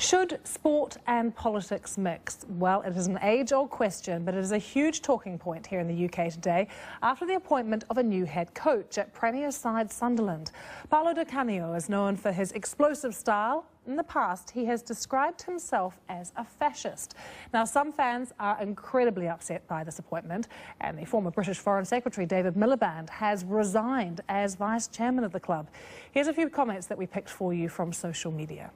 Should sport and politics mix? Well, it is an age-old question, but it is a huge talking point here in the UK today after the appointment of a new head coach at Premier side Sunderland. Paolo Di Canio is known for his explosive style. In the past, he has described himself as a fascist. Now, some fans are incredibly upset by this appointment, and the former British Foreign Secretary David Miliband has resigned as vice-chairman of the club. Here's a few comments that we picked for you from social media.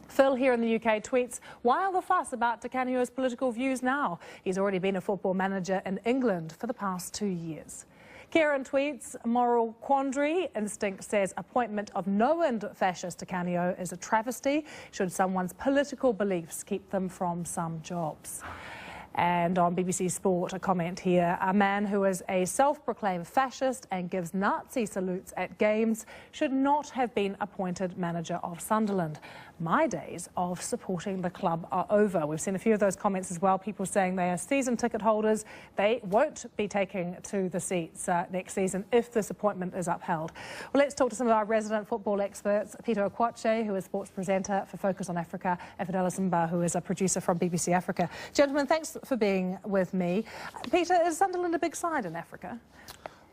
Phil here in the UK tweets, "Why all the fuss about Di Canio's political views now? He's already been a football manager in England for the past 2 years." Kieran tweets, "Moral quandary. Instinct says appointment of known fascist Di Canio is a travesty. Should someone's political beliefs keep them from some jobs?" And on BBC Sport, a comment here, "A man who is a self-proclaimed fascist and gives Nazi salutes at games should not have been appointed manager of Sunderland. My days of supporting the club are over." We've seen a few of those comments as well, people saying they are season ticket holders. They won't be taking to the seats next season if this appointment is upheld. Well, let's talk to some of our resident football experts, Peter Okwache, who is sports presenter for Focus on Africa, and Fidela Simba, who is a producer from BBC Africa. Gentlemen, thanks for being with me. Peter, is Sunderland a big side in Africa?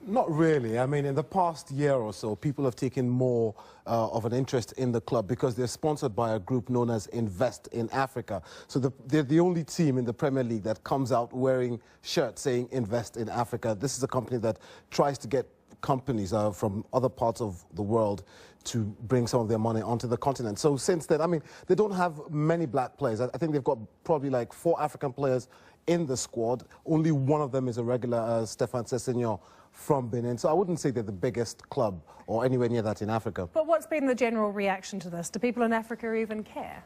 Not really. I mean, in the past year or so, people have taken more of an interest in the club because they're sponsored by a group known as Invest in Africa. So they're the only team in the Premier League that comes out wearing shirts saying Invest in Africa. This is a company that tries to get companies from other parts of the world to bring some of their money onto the continent. So since then, I mean, they don't have many black players. I think they've got probably like 4 African players in the squad. Only one of them is a regular, Stéphane Sessegnon from Benin. So I wouldn't say they're the biggest club or anywhere near that in Africa. But what's been the general reaction to this? Do people in Africa even care?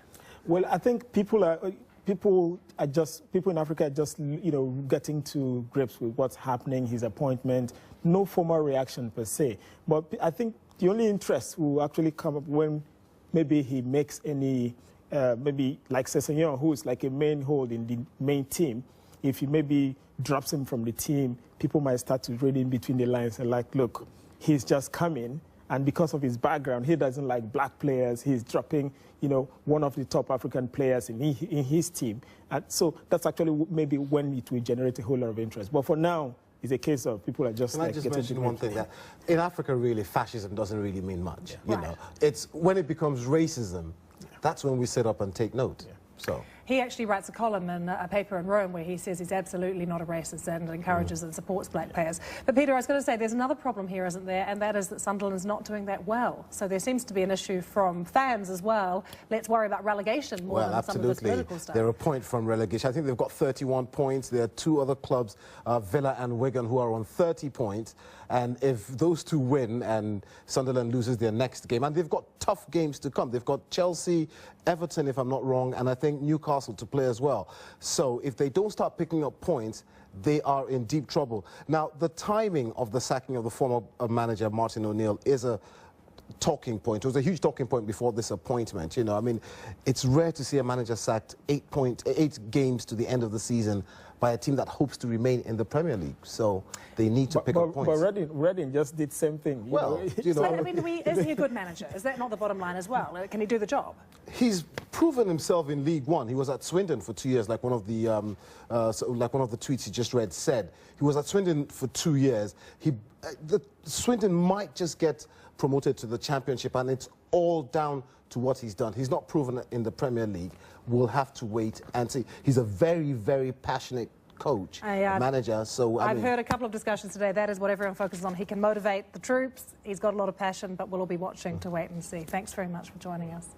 Well, I think people in Africa are just, getting to grips with what's happening, his appointment. No formal reaction per se. But I think the only interest will actually come up when maybe he makes any, maybe like Sessegnon, who is like a main hold in the main team. If he maybe drops him from the team, people might start to read in between the lines and like, look, he's just coming, and because of his background, he doesn't like black players. He's dropping, one of the top African players in his team. And so that's actually maybe when it will generate a whole lot of interest. But for now, it's a case of people are just. Can I just mention one thing? That in Africa, really, fascism doesn't really mean much. Yeah. You know, it's when it becomes racism, that's when we sit up and take note. Yeah. So. He actually writes a column in a paper in Rome where he says he's absolutely not a racist and encourages and supports black players. But Peter, I was going to say there's another problem here, isn't there? And that is that Sunderland's not doing that well. So there seems to be an issue from fans as well. Let's worry about relegation more than some of this political stuff. They're a point from relegation. I think they've got 31 points. There are 2 other clubs, Villa and Wigan, who are on 30 points. And if those 2 win and Sunderland loses their next game, and they've got tough games to come. They've got Chelsea, Everton, if I'm not wrong, and I think Newcastle to play as well. So if they don't start picking up points, they are in deep trouble. Now, the timing of the sacking of the former manager, Martin O'Neill, is a talking point. It was a huge talking point before this appointment. I mean, it's rare to see a manager sacked 8 games to the end of the season by a team that hopes to remain in the Premier League. So they need to pick up points. But Reading just did the same thing. So, I mean, is he a good manager? Is that not the bottom line as well? Can he do the job? He's proven himself in League One. He was at Swindon for 2 years, like one of the tweets he just read said. He was at Swindon for 2 years. Swindon might just get promoted to the Championship, and it's all down to what he's done. He's not proven it in the Premier League. We'll have to wait and see. He's a very, very passionate coach, manager. So I've heard a couple of discussions today. That is what everyone focuses on. He can motivate the troops. He's got a lot of passion, but we'll all be watching to wait and see. Thanks very much for joining us.